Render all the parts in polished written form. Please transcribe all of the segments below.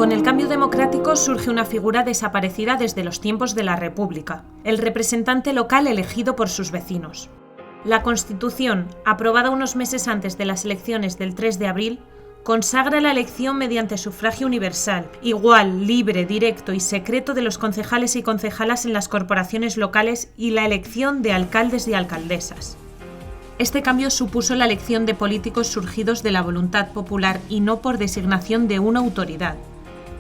Con el cambio democrático surge una figura desaparecida desde los tiempos de la República, el representante local elegido por sus vecinos. La Constitución, aprobada unos meses antes de las elecciones del 3 de abril, consagra la elección mediante sufragio universal, igual, libre, directo y secreto de los concejales y concejalas en las corporaciones locales y la elección de alcaldes y alcaldesas. Este cambio supuso la elección de políticos surgidos de la voluntad popular y no por designación de una autoridad.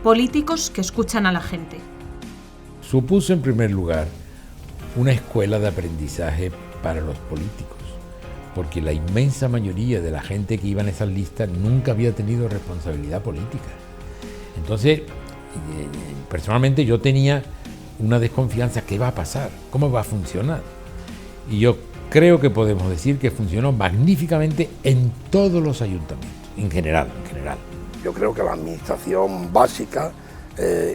Políticos que escuchan a la gente. Supuso en primer lugar una escuela de aprendizaje para los políticos, porque la inmensa mayoría de la gente que iba en esas listas nunca había tenido responsabilidad política. Entonces, personalmente yo tenía una desconfianza: ¿qué va a pasar? ¿Cómo va a funcionar? Y yo creo que podemos decir que funcionó magníficamente en todos los ayuntamientos, en general. Yo creo que la administración básica,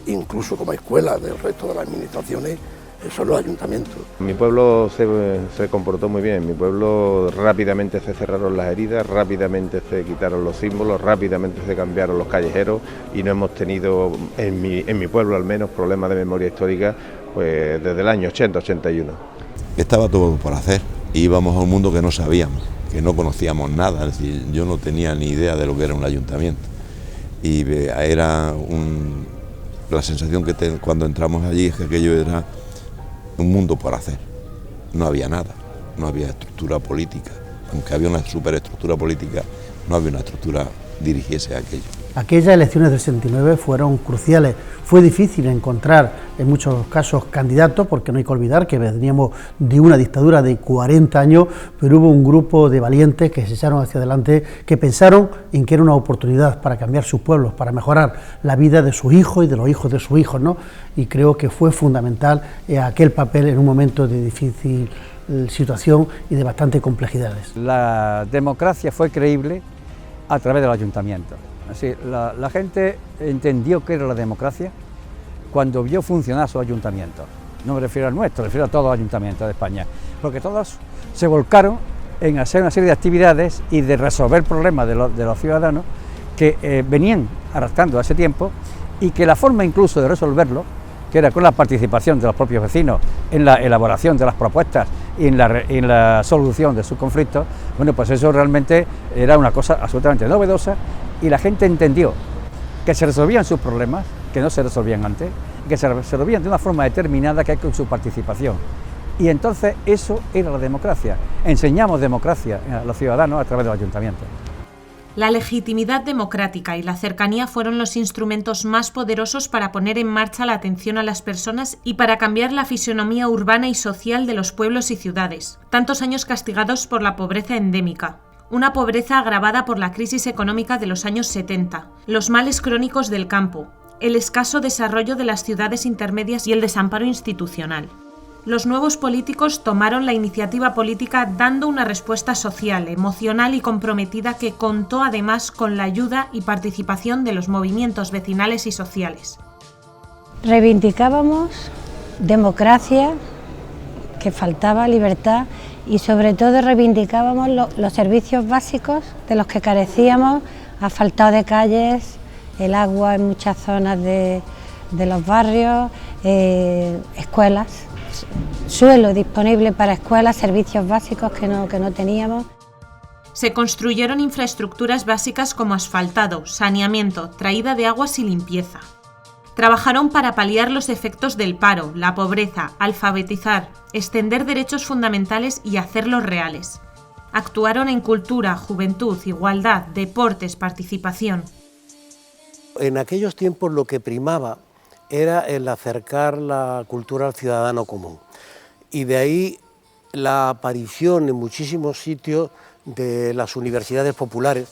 incluso como escuela del resto de las administraciones, son los ayuntamientos. Mi pueblo se comportó muy bien. En mi pueblo rápidamente se cerraron las heridas, rápidamente se quitaron los símbolos, rápidamente se cambiaron los callejeros y no hemos tenido, en mi pueblo al menos, problemas de memoria histórica pues desde el año 80-81. Estaba todo por hacer. Íbamos a un mundo que no sabíamos, que no conocíamos nada. Es decir, yo no tenía ni idea de lo que era un ayuntamiento. Y era la sensación que cuando entramos allí es que aquello era un mundo por hacer. No había nada, no había estructura política. Aunque había una superestructura política, no había una estructura que dirigiese a aquello. Aquellas elecciones del 69 fueron cruciales. Fue difícil encontrar en muchos casos candidatos, porque no hay que olvidar que veníamos de una dictadura de 40 años, pero hubo un grupo de valientes que se echaron hacia adelante, que pensaron en que era una oportunidad para cambiar sus pueblos, para mejorar la vida de sus hijos y de los hijos de sus hijos, ¿no? Y creo que fue fundamental aquel papel en un momento de difícil situación y de bastante complejidades. La democracia fue creíble a través del ayuntamiento. Así, la gente entendió qué era la democracia cuando vio funcionar sus ayuntamientos. No me refiero al nuestro, me refiero a todos los ayuntamientos de España, porque todos se volcaron en hacer una serie de actividades y de resolver problemas de los ciudadanos que venían arrastrando hace tiempo, y que la forma incluso de resolverlo, que era con la participación de los propios vecinos en la elaboración de las propuestas y en la solución de sus conflictos, bueno, pues eso realmente era una cosa absolutamente novedosa, y la gente entendió que se resolvían sus problemas, que no se resolvían antes, y que se resolvían de una forma determinada, que es con su participación. Y entonces eso era la democracia. Enseñamos democracia a los ciudadanos a través del ayuntamiento. La legitimidad democrática y la cercanía fueron los instrumentos más poderosos para poner en marcha la atención a las personas y para cambiar la fisonomía urbana y social de los pueblos y ciudades, tantos años castigados por la pobreza endémica. Una pobreza agravada por la crisis económica de los años 70, los males crónicos del campo, el escaso desarrollo de las ciudades intermedias y el desamparo institucional. Los nuevos políticos tomaron la iniciativa política dando una respuesta social, emocional y comprometida que contó además con la ayuda y participación de los movimientos vecinales y sociales. Reivindicábamos democracia, que faltaba libertad, y sobre todo reivindicábamos los servicios básicos de los que carecíamos: asfaltado de calles, el agua en muchas zonas de los barrios, escuelas, suelo disponible para escuelas, servicios básicos que no teníamos. Se construyeron infraestructuras básicas como asfaltado, saneamiento, traída de aguas y limpieza. Trabajaron para paliar los efectos del paro, la pobreza, alfabetizar, extender derechos fundamentales y hacerlos reales. Actuaron en cultura, juventud, igualdad, deportes, participación. En aquellos tiempos lo que primaba era el acercar la cultura al ciudadano común. Y de ahí la aparición en muchísimos sitios de las universidades populares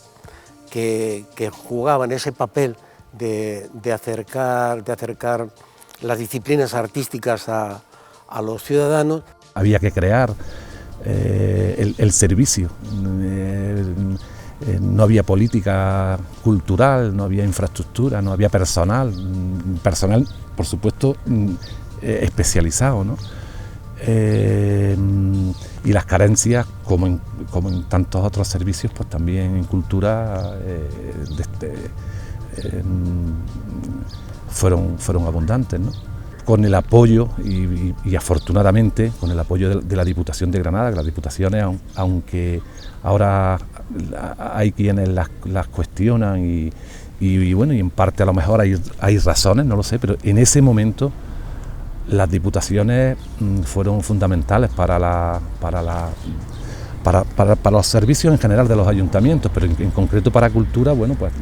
que jugaban ese papel de acercar las disciplinas artísticas a los ciudadanos. Había que crear el servicio. No había política cultural, no había infraestructura, no había personal, por supuesto especializado, ¿no? Y las carencias, como en tantos otros servicios, pues también en cultura fueron abundantes, ¿no? Con el apoyo y afortunadamente con el apoyo de la Diputación de Granada, que las diputaciones, aunque ahora hay quienes las cuestionan y bueno, y en parte a lo mejor hay razones, no lo sé, pero en ese momento las diputaciones fueron fundamentales para los servicios en general de los ayuntamientos, pero en concreto para cultura, bueno, pues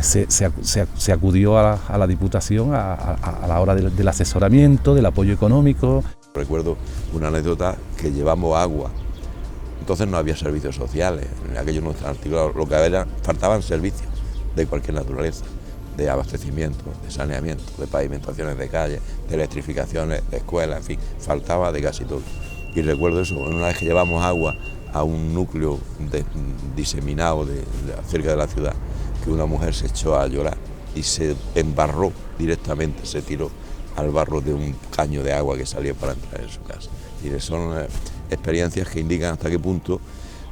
se acudió a la Diputación a la hora del asesoramiento, del apoyo económico. Recuerdo una anécdota que llevamos agua, entonces no había servicios sociales, en aquellos no estaban articulados, lo que había, faltaban servicios de cualquier naturaleza, de abastecimiento, de saneamiento, de pavimentaciones de calles, de electrificaciones de escuelas, en fin, faltaba de casi todo. Y recuerdo eso, una vez que llevamos agua a un núcleo diseminado cerca de la ciudad, que una mujer se echó a llorar y se embarró directamente, se tiró al barro de un caño de agua que salía para entrar en su casa. Y son experiencias que indican hasta qué punto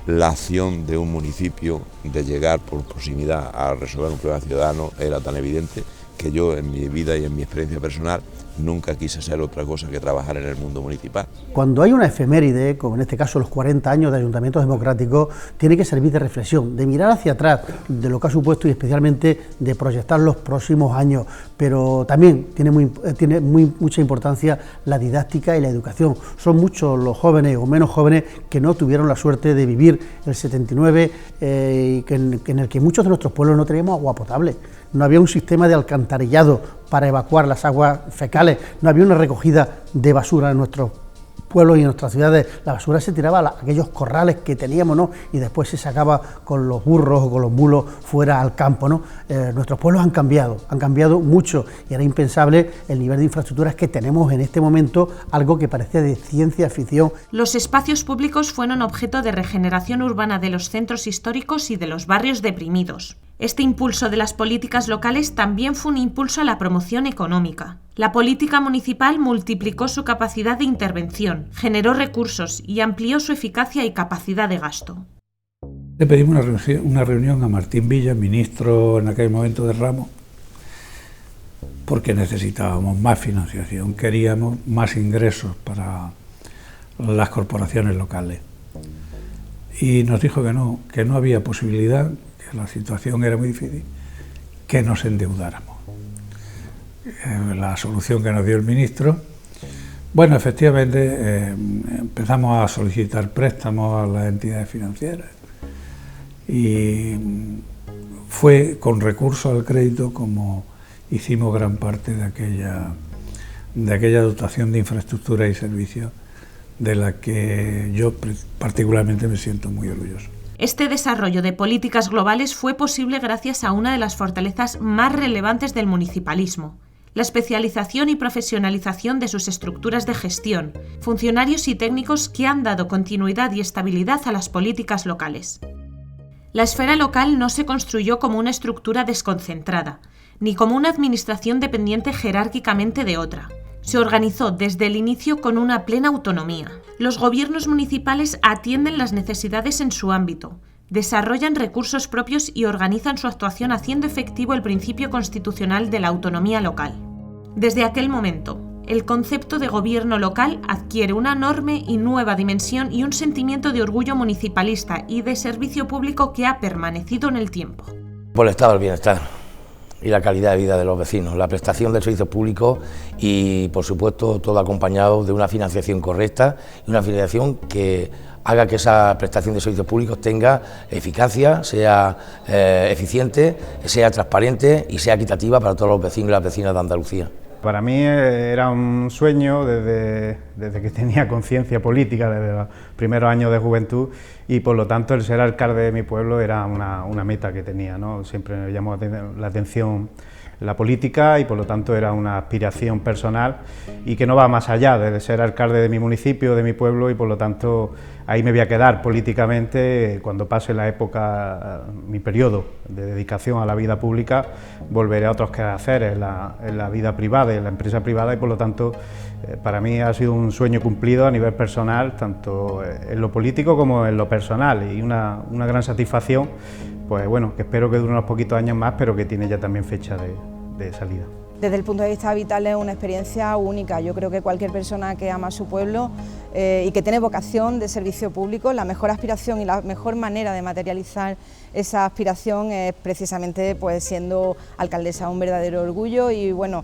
la acción de un municipio de llegar por proximidad a resolver un problema ciudadano era tan evidente que yo en mi vida y en mi experiencia personal nunca quise ser otra cosa que trabajar en el mundo municipal. Cuando hay una efeméride, como en este caso los 40 años de ayuntamientos democráticos, tiene que servir de reflexión, de mirar hacia atrás de lo que ha supuesto y especialmente de proyectar los próximos años, pero también tiene mucha importancia la didáctica y la educación. Son muchos los jóvenes o menos jóvenes que no tuvieron la suerte de vivir el 79, en el que muchos de nuestros pueblos no teníamos agua potable. No había un sistema de alcantarillado para evacuar las aguas fecales, no había una recogida de basura en nuestros pueblos y en nuestras ciudades. La basura se tiraba a aquellos corrales que teníamos, ¿no? Y después se sacaba con los burros o con los mulos fuera al campo, ¿no? Nuestros pueblos han cambiado mucho y era impensable el nivel de infraestructuras que tenemos en este momento, algo que parecía de ciencia ficción. Los espacios públicos fueron objeto de regeneración urbana de los centros históricos y de los barrios deprimidos. Este impulso de las políticas locales también fue un impulso a la promoción económica. La política municipal multiplicó su capacidad de intervención, generó recursos y amplió su eficacia y capacidad de gasto. Le pedimos una reunión a Martín Villa, ministro en aquel momento de Ramos, porque necesitábamos más financiación, queríamos más ingresos para las corporaciones locales. Y nos dijo que no había posibilidad, que la situación era muy difícil, que nos endeudáramos. La solución que nos dio el ministro, bueno, efectivamente empezamos a solicitar préstamos a las entidades financieras y fue con recurso al crédito como hicimos gran parte de aquella dotación de infraestructura y servicios de la que yo particularmente me siento muy orgulloso. Este desarrollo de políticas globales fue posible gracias a una de las fortalezas más relevantes del municipalismo: la especialización y profesionalización de sus estructuras de gestión, funcionarios y técnicos que han dado continuidad y estabilidad a las políticas locales. La esfera local no se construyó como una estructura desconcentrada, ni como una administración dependiente jerárquicamente de otra. Se organizó desde el inicio con una plena autonomía. Los gobiernos municipales atienden las necesidades en su ámbito, desarrollan recursos propios y organizan su actuación haciendo efectivo el principio constitucional de la autonomía local. Desde aquel momento, el concepto de gobierno local adquiere una enorme y nueva dimensión y un sentimiento de orgullo municipalista y de servicio público que ha permanecido en el tiempo. Por el estado del bienestar y la calidad de vida de los vecinos, la prestación del servicio público y, por supuesto, todo acompañado de una financiación correcta y una financiación que haga que esa prestación de servicios públicos tenga eficacia, sea eficiente, sea transparente y sea equitativa para todos los vecinos y las vecinas de Andalucía. Para mí era un sueño desde que tenía conciencia política, desde los primeros años de juventud, y por lo tanto el ser alcalde de mi pueblo era una meta que tenía, ¿no? Siempre me llamó la atención la política y por lo tanto era una aspiración personal y que no va más allá de ser alcalde de mi municipio, de mi pueblo, y por lo tanto ahí me voy a quedar políticamente. Cuando pase la época, mi periodo de dedicación a la vida pública, volveré a otros quehaceres en la vida privada, en la empresa privada, y por lo tanto para mí ha sido un sueño cumplido a nivel personal, tanto en lo político como en lo personal, y una gran satisfacción pues bueno, que espero que dure unos poquitos años más, pero que tiene ya también fecha de salida. Desde el punto de vista vital es una experiencia única. Yo creo que cualquier persona que ama a su pueblo y que tiene vocación de servicio público, la mejor aspiración y la mejor manera de materializar esa aspiración es precisamente pues siendo alcaldesa, un verdadero orgullo. Y bueno,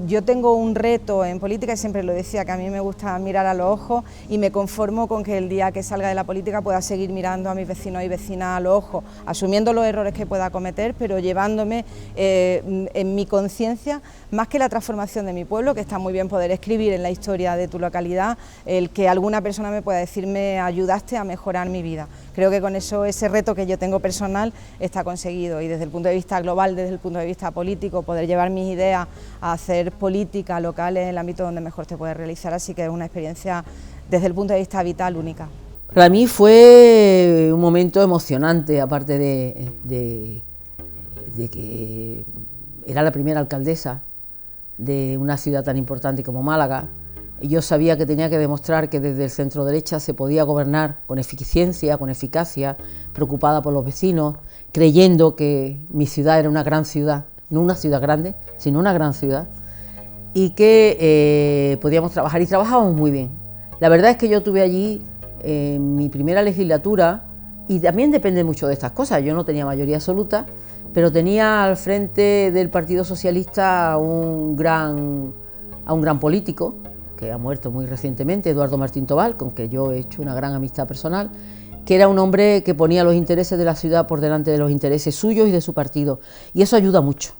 yo tengo un reto en política y siempre lo decía, que a mí me gusta mirar a los ojos y me conformo con que el día que salga de la política pueda seguir mirando a mis vecinos y vecinas a los ojos, asumiendo los errores que pueda cometer, pero llevándome en mi conciencia más que la transformación de mi pueblo, que está muy bien poder escribir en la historia de tu localidad, el que alguna persona me pueda decir me ayudaste a mejorar mi vida. Creo que con eso ese reto que yo tengo personal está conseguido, y desde el punto de vista global, desde el punto de vista político, poder llevar mis ideas a hacer política local en el ámbito donde mejor te puedes realizar, así que es una experiencia desde el punto de vista vital única. Para mí fue un momento emocionante, aparte de que era la primera alcaldesa de una ciudad tan importante como Málaga. Y yo sabía que tenía que demostrar que desde el centro derecha se podía gobernar con eficiencia, con eficacia, preocupada por los vecinos, creyendo que mi ciudad era una gran ciudad, no una ciudad grande, sino una gran ciudad, y que podíamos trabajar, y trabajábamos muy bien. La verdad es que yo tuve allí mi primera legislatura, y también depende mucho de estas cosas. Yo no tenía mayoría absoluta, pero tenía al frente del Partido Socialista a un gran político, que ha muerto muy recientemente, Eduardo Martín Tobal, con que yo he hecho una gran amistad personal, que era un hombre que ponía los intereses de la ciudad por delante de los intereses suyos y de su partido. Y eso ayuda mucho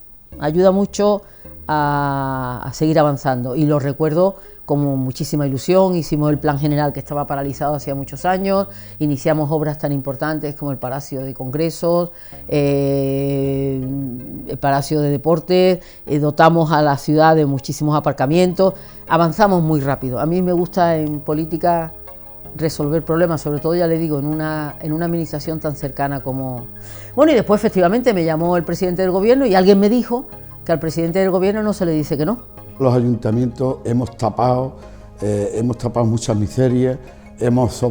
a seguir avanzando. Y lo recuerdo con muchísima ilusión. Hicimos el plan general que estaba paralizado hacía muchos años, iniciamos obras tan importantes como el Palacio de Congresos, el Palacio de Deportes, dotamos a la ciudad de muchísimos aparcamientos, avanzamos muy rápido. A mí me gusta en política resolver problemas, sobre todo, ya le digo, en una administración tan cercana como... Bueno, y después efectivamente me llamó el presidente del gobierno y alguien me dijo que al presidente del gobierno no se le dice que no. Los ayuntamientos hemos tapado muchas miserias, hemos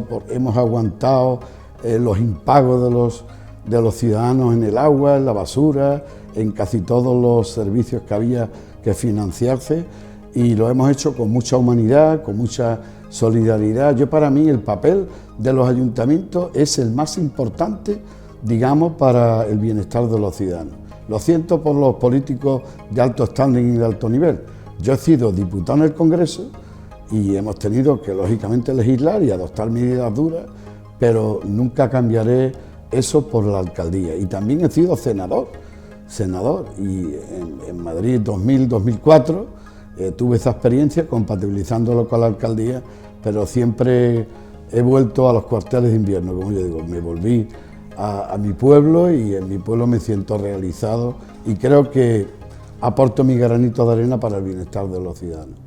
aguantado los impagos de los ciudadanos en el agua, en la basura, en casi todos los servicios que había que financiarse, y lo hemos hecho con mucha humanidad, con mucha solidaridad. Para mí el papel de los ayuntamientos es el más importante, digamos, para el bienestar de los ciudadanos. Lo siento por los políticos de alto standing y de alto nivel. Yo he sido diputado en el Congreso y hemos tenido que, lógicamente, legislar y adoptar medidas duras, pero nunca cambiaré eso por la alcaldía. Y también he sido senador, y en Madrid 2000-2004 tuve esa experiencia compatibilizándolo con la alcaldía, pero siempre he vuelto a los cuarteles de invierno, como yo digo, me volví a mi pueblo, y en mi pueblo me siento realizado y creo que aporto mi granito de arena para el bienestar de los ciudadanos.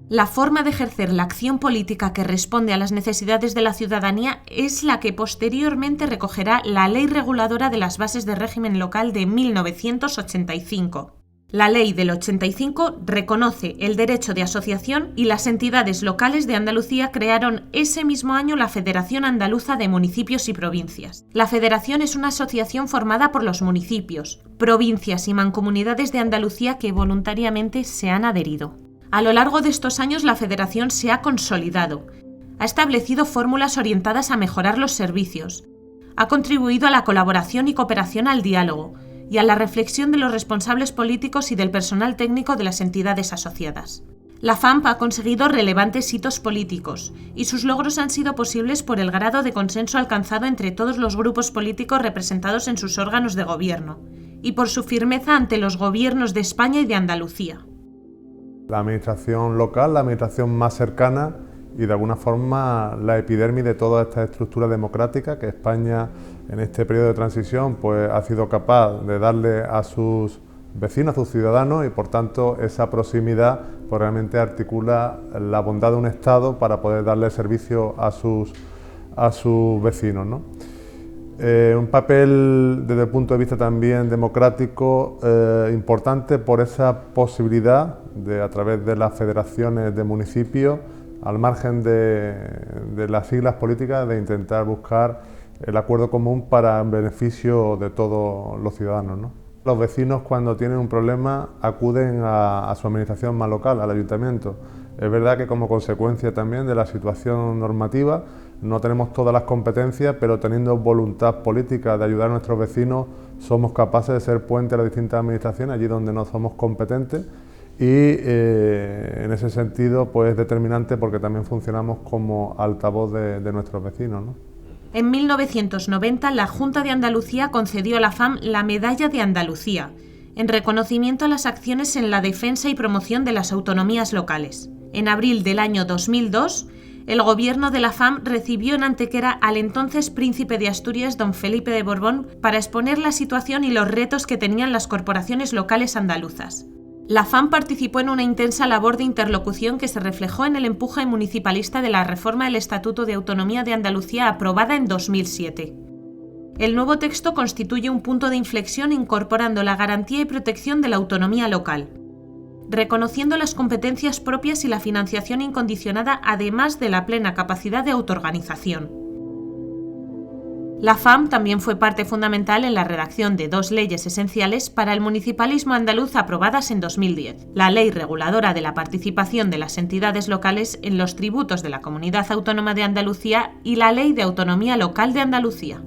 La forma de ejercer la acción política que responde a las necesidades de la ciudadanía es la que posteriormente recogerá la Ley Reguladora de las Bases de Régimen Local de 1985. La Ley del 85 reconoce el derecho de asociación y las entidades locales de Andalucía crearon ese mismo año la Federación Andaluza de Municipios y Provincias. La Federación es una asociación formada por los municipios, provincias y mancomunidades de Andalucía que voluntariamente se han adherido. A lo largo de estos años la Federación se ha consolidado, ha establecido fórmulas orientadas a mejorar los servicios, ha contribuido a la colaboración y cooperación al diálogo, y a la reflexión de los responsables políticos y del personal técnico de las entidades asociadas. La FAMP ha conseguido relevantes hitos políticos, y sus logros han sido posibles por el grado de consenso alcanzado entre todos los grupos políticos representados en sus órganos de gobierno, y por su firmeza ante los gobiernos de España y de Andalucía. La administración local, la administración más cercana y de alguna forma la epidermis de toda esta estructura democrática que España en este periodo de transición pues ha sido capaz de darle a sus vecinos, a sus ciudadanos, y por tanto esa proximidad pues realmente articula la bondad de un Estado para poder darle servicio a sus vecinos, ¿no? Un papel desde el punto de vista también democrático importante por esa posibilidad de, a través de las federaciones de municipios, al margen de las siglas políticas, de intentar buscar el acuerdo común para el beneficio de todos los ciudadanos, ¿no? Los vecinos, cuando tienen un problema, acuden a su administración más local, al ayuntamiento. Es verdad que como consecuencia también de la situación normativa no tenemos todas las competencias, pero teniendo voluntad política de ayudar a nuestros vecinos somos capaces de ser puente a las distintas administraciones allí donde no somos competentes y en ese sentido pues es determinante porque también funcionamos como altavoz de nuestros vecinos, ¿no? En 1990, la Junta de Andalucía concedió a la FAM la Medalla de Andalucía, en reconocimiento a las acciones en la defensa y promoción de las autonomías locales. En abril del año 2002, el gobierno de la FAM recibió en Antequera al entonces príncipe de Asturias, don Felipe de Borbón, para exponer la situación y los retos que tenían las corporaciones locales andaluzas. La FAM participó en una intensa labor de interlocución que se reflejó en el empuje municipalista de la reforma del Estatuto de Autonomía de Andalucía aprobada en 2007. El nuevo texto constituye un punto de inflexión incorporando la garantía y protección de la autonomía local, reconociendo las competencias propias y la financiación incondicionada, además de la plena capacidad de autoorganización. La FAM también fue parte fundamental en la redacción de 2 leyes esenciales para el municipalismo andaluz aprobadas en 2010, la Ley Reguladora de la Participación de las Entidades Locales en los Tributos de la Comunidad Autónoma de Andalucía y la Ley de Autonomía Local de Andalucía.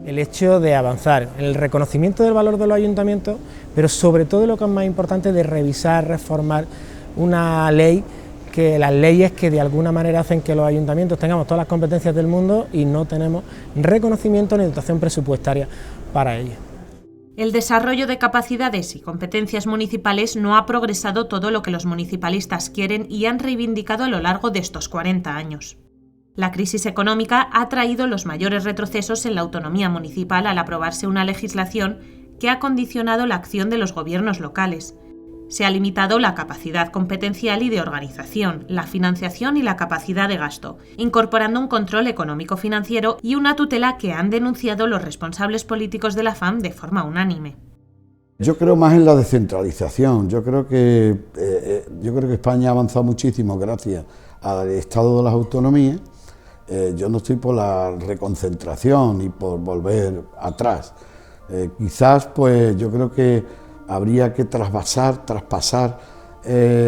El hecho de avanzar en el reconocimiento del valor de los ayuntamientos, pero sobre todo lo que es más importante, de revisar, reformar una ley, que las leyes que de alguna manera hacen que los ayuntamientos tengamos todas las competencias del mundo y no tenemos reconocimiento ni dotación presupuestaria para ello. El desarrollo de capacidades y competencias municipales no ha progresado todo lo que los municipalistas quieren y han reivindicado a lo largo de estos 40 años. La crisis económica ha traído los mayores retrocesos en la autonomía municipal al aprobarse una legislación que ha condicionado la acción de los gobiernos locales. Se ha limitado la capacidad competencial y de organización, la financiación y la capacidad de gasto, incorporando un control económico-financiero y una tutela que han denunciado los responsables políticos de la FAM de forma unánime. Yo creo más en la descentralización. Yo creo que España ha avanzado muchísimo gracias al Estado de las autonomías. Yo no estoy por la reconcentración y por volver atrás. Quizás, pues, yo creo que habría que traspasar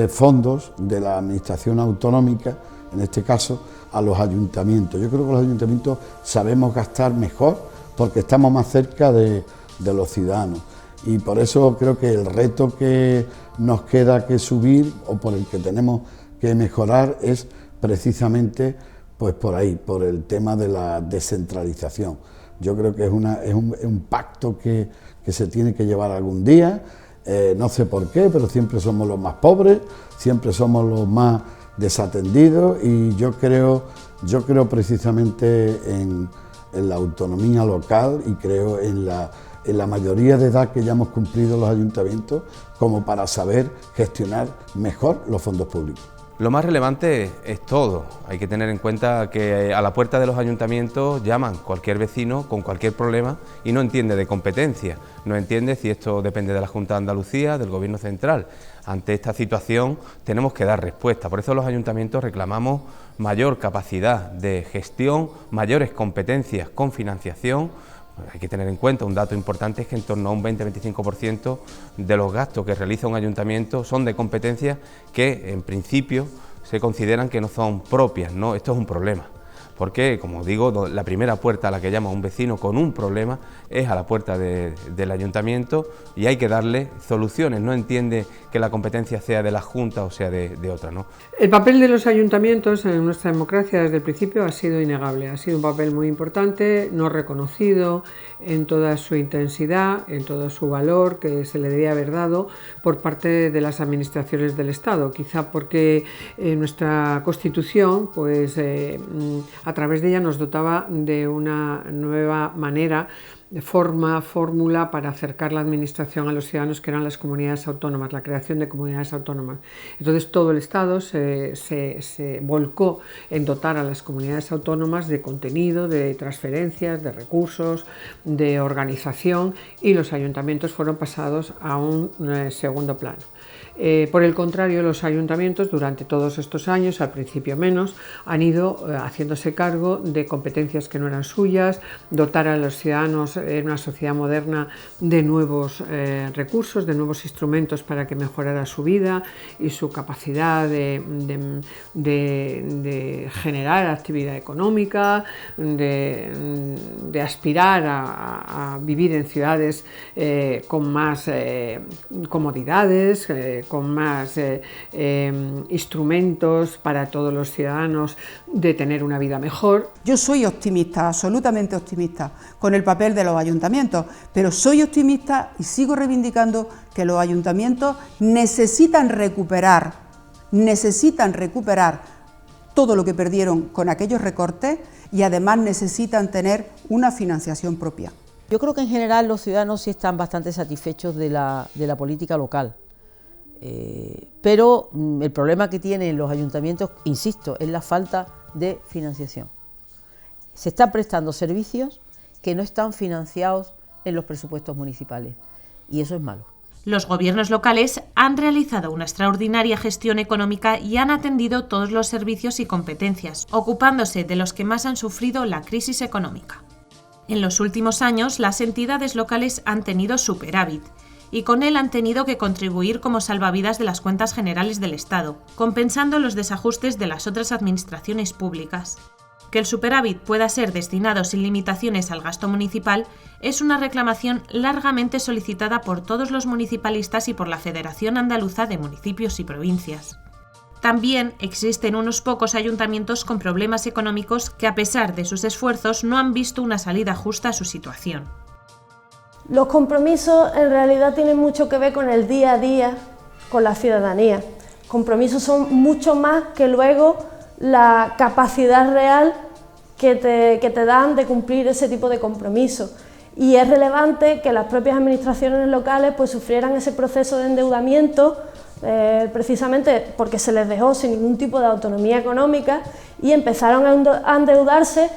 fondos de la administración autonómica, en este caso, a los ayuntamientos. Yo creo que los ayuntamientos sabemos gastar mejor porque estamos más cerca de los ciudadanos. Y por eso creo que el reto que nos queda que subir o por el que tenemos que mejorar es precisamente pues por ahí, por el tema de la descentralización. Yo creo que es un pacto que se tiene que llevar algún día, no sé por qué, pero siempre somos los más pobres, siempre somos los más desatendidos y yo creo precisamente en la autonomía local y creo en la mayoría de edad que ya hemos cumplido los ayuntamientos como para saber gestionar mejor los fondos públicos. Lo más relevante es todo. Hay que tener en cuenta que a la puerta de los ayuntamientos llaman cualquier vecino con cualquier problema y no entiende de competencia, no entiende si esto depende de la Junta de Andalucía, del Gobierno central. Ante esta situación tenemos que dar respuesta, por eso los ayuntamientos reclamamos mayor capacidad de gestión, mayores competencias con financiación. Hay que tener en cuenta, un dato importante es que en torno a un 20-25% de los gastos que realiza un ayuntamiento son de competencias que en principio se consideran que no son propias, ¿no? Esto es un problema, porque como digo, la primera puerta a la que llama un vecino con un problema es a la puerta del ayuntamiento y hay que darle soluciones, no entiende que la competencia sea de la Junta o sea de otra, ¿no? El papel de los ayuntamientos en nuestra democracia desde el principio ha sido innegable, ha sido un papel muy importante, no reconocido en toda su intensidad, en todo su valor que se le debía haber dado por parte de las administraciones del Estado, quizá porque nuestra Constitución, pues a través de ella nos dotaba de una nueva manera fórmula para acercar la administración a los ciudadanos, que eran las comunidades autónomas, la creación de comunidades autónomas. Entonces todo el Estado se volcó en dotar a las comunidades autónomas de contenido, de transferencias, de recursos, de organización, y los ayuntamientos fueron pasados a un segundo plano. Por el contrario, los ayuntamientos durante todos estos años, al principio menos, han ido haciéndose cargo de competencias que no eran suyas, dotar a los ciudadanos en una sociedad moderna de nuevos recursos, de nuevos instrumentos para que mejorara su vida y su capacidad de generar actividad económica, de aspirar a vivir en ciudades con más comodidades, con más instrumentos para todos los ciudadanos de tener una vida mejor. Yo soy optimista, absolutamente optimista, con el papel de los ayuntamientos, pero soy optimista y sigo reivindicando que los ayuntamientos necesitan recuperar todo lo que perdieron con aquellos recortes y además necesitan tener una financiación propia. Yo creo que en general los ciudadanos sí están bastante satisfechos de la política local. Pero el problema que tienen los ayuntamientos, insisto, es la falta de financiación. Se están prestando servicios que no están financiados en los presupuestos municipales y eso es malo. Los gobiernos locales han realizado una extraordinaria gestión económica y han atendido todos los servicios y competencias, ocupándose de los que más han sufrido la crisis económica. En los últimos años, las entidades locales han tenido superávit, y con él han tenido que contribuir como salvavidas de las cuentas generales del Estado, compensando los desajustes de las otras administraciones públicas. Que el superávit pueda ser destinado sin limitaciones al gasto municipal es una reclamación largamente solicitada por todos los municipalistas y por la Federación Andaluza de Municipios y Provincias. También existen unos pocos ayuntamientos con problemas económicos que, a pesar de sus esfuerzos, no han visto una salida justa a su situación. Los compromisos en realidad tienen mucho que ver con el día a día, con la ciudadanía. Compromisos son mucho más que luego la capacidad real que te dan de cumplir ese tipo de compromisos. Y es relevante que las propias administraciones locales pues sufrieran ese proceso de endeudamiento precisamente porque se les dejó sin ningún tipo de autonomía económica y empezaron a endeudarse.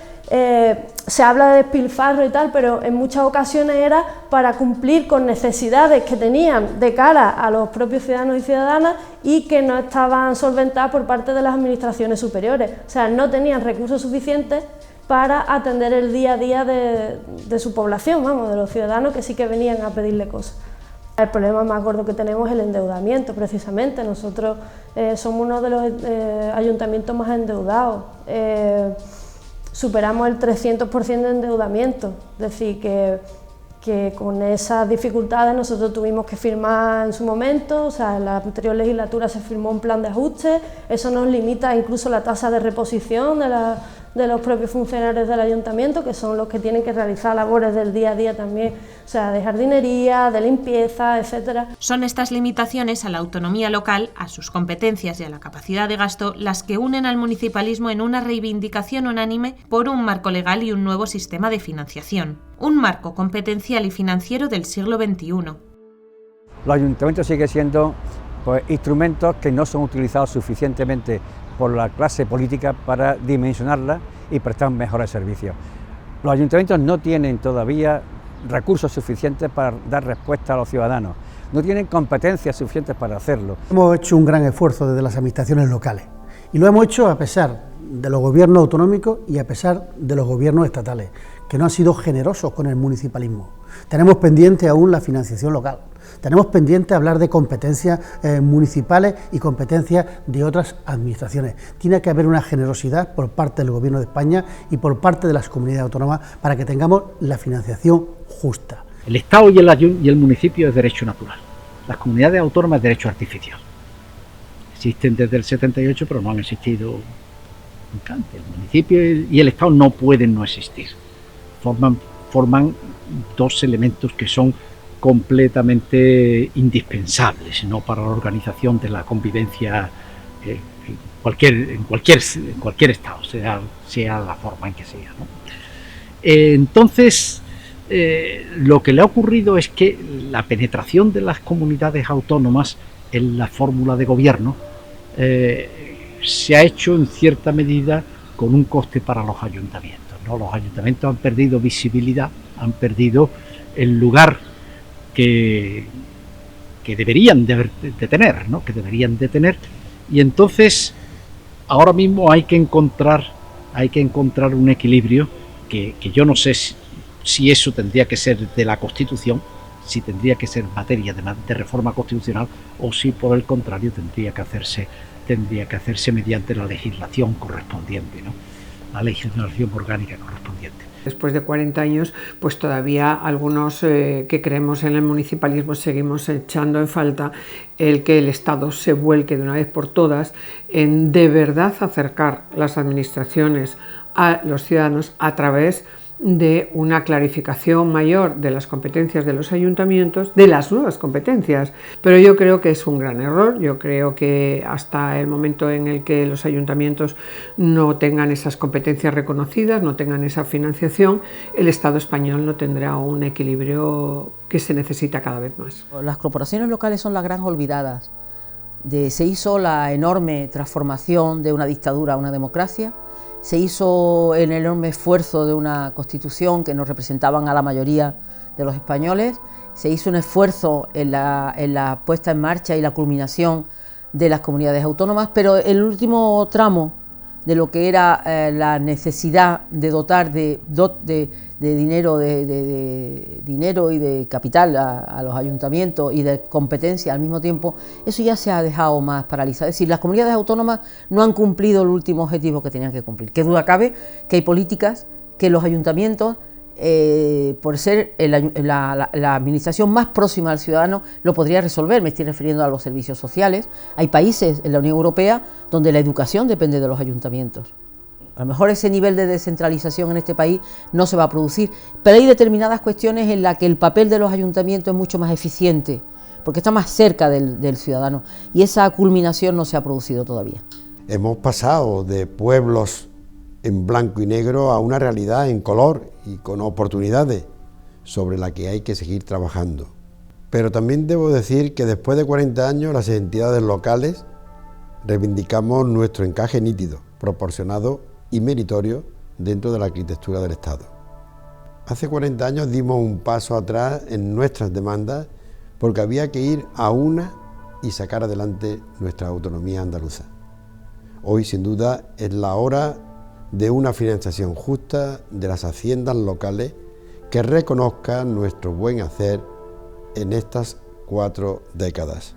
Se habla de despilfarro y tal, pero en muchas ocasiones era para cumplir con necesidades que tenían de cara a los propios ciudadanos y ciudadanas y que no estaban solventadas por parte de las administraciones superiores. O sea, no tenían recursos suficientes para atender el día a día de su población, vamos, de los ciudadanos que sí que venían a pedirle cosas. El problema más gordo que tenemos es el endeudamiento, precisamente. Nosotros somos uno de los ayuntamientos más endeudados. Superamos el 300% de endeudamiento, es decir, que con esas dificultades nosotros tuvimos que firmar en su momento, o sea, en la anterior legislatura se firmó un plan de ajuste, eso nos limita incluso la tasa de reposición de los propios funcionarios del ayuntamiento, que son los que tienen que realizar labores del día a día también, o sea, de jardinería, de limpieza, etcétera. Son estas limitaciones a la autonomía local, a sus competencias y a la capacidad de gasto las que unen al municipalismo en una reivindicación unánime por un marco legal y un nuevo sistema de financiación, un marco competencial y financiero del siglo XXI. Los ayuntamientos siguen siendo instrumentos que no son utilizados suficientemente por la clase política para dimensionarla y prestar mejores servicios. Los ayuntamientos no tienen todavía recursos suficientes para dar respuesta a los ciudadanos, no tienen competencias suficientes para hacerlo. Hemos hecho un gran esfuerzo desde las administraciones locales y lo hemos hecho a pesar de los gobiernos autonómicos y a pesar de los gobiernos estatales, que no han sido generosos con el municipalismo. Tenemos pendiente aún la financiación local, tenemos pendiente hablar de competencias municipales y competencias de otras administraciones. Tiene que haber una generosidad por parte del Gobierno de España y por parte de las comunidades autónomas para que tengamos la financiación justa. El Estado y el municipio es derecho natural, las comunidades autónomas es derecho artificial. Existen desde el 78, pero no han existido nunca antes. El municipio y el Estado no pueden no existir. Forman dos elementos que son completamente indispensables, ¿no?, para la organización de la convivencia en cualquier estado, sea la forma en que sea, ¿no? Entonces, lo que le ha ocurrido es que la penetración de las comunidades autónomas en la fórmula de gobierno se ha hecho en cierta medida con un coste para los ayuntamientos, ¿no? Los ayuntamientos han perdido visibilidad, han perdido el lugar que deberían de tener, ¿no? Que deberían de tener, y entonces ahora mismo hay que encontrar un equilibrio que yo no sé si eso tendría que ser de la Constitución, si tendría que ser materia de reforma constitucional, o si por el contrario tendría que hacerse mediante la legislación correspondiente, ¿no? La legislación orgánica correspondiente. Después de 40 años, pues todavía algunos que creemos en el municipalismo seguimos echando en falta el que el Estado se vuelque de una vez por todas en de verdad acercar las administraciones a los ciudadanos a través de una clarificación mayor de las competencias de los ayuntamientos, de las nuevas competencias. Pero yo creo que es un gran error. Yo creo que hasta el momento en el que los ayuntamientos no tengan esas competencias reconocidas, no tengan esa financiación, el Estado español no tendrá un equilibrio que se necesita cada vez más. Las corporaciones locales son las gran olvidadas. Se hizo la enorme transformación de una dictadura a una democracia. Se hizo el enorme esfuerzo de una constitución que nos representaban a la mayoría de los españoles, se hizo un esfuerzo en la puesta en marcha y la culminación de las comunidades autónomas, pero el último tramo de lo que era la necesidad de dotar de dinero y de capital a los ayuntamientos y de competencia al mismo tiempo, eso ya se ha dejado más paralizado. Es decir, las comunidades autónomas no han cumplido el último objetivo que tenían que cumplir. Qué duda cabe que hay políticas que los ayuntamientos, por ser la administración más próxima al ciudadano, lo podría resolver. Me estoy refiriendo a los servicios sociales. Hay países en la Unión Europea donde la educación depende de los ayuntamientos. A lo mejor ese nivel de descentralización en este país no se va a producir, pero hay determinadas cuestiones en las que el papel de los ayuntamientos es mucho más eficiente, porque está más cerca del ciudadano, y esa culminación no se ha producido todavía. Hemos pasado de pueblos en blanco y negro a una realidad en color y con oportunidades sobre la que hay que seguir trabajando. Pero también debo decir que después de 40 años las entidades locales reivindicamos nuestro encaje nítido, proporcionado y meritorio dentro de la arquitectura del Estado. Hace 40 años dimos un paso atrás en nuestras demandas porque había que ir a una y sacar adelante nuestra autonomía andaluza. Hoy, sin duda, es la hora de una financiación justa de las haciendas locales que reconozca nuestro buen hacer en estas 4 décadas.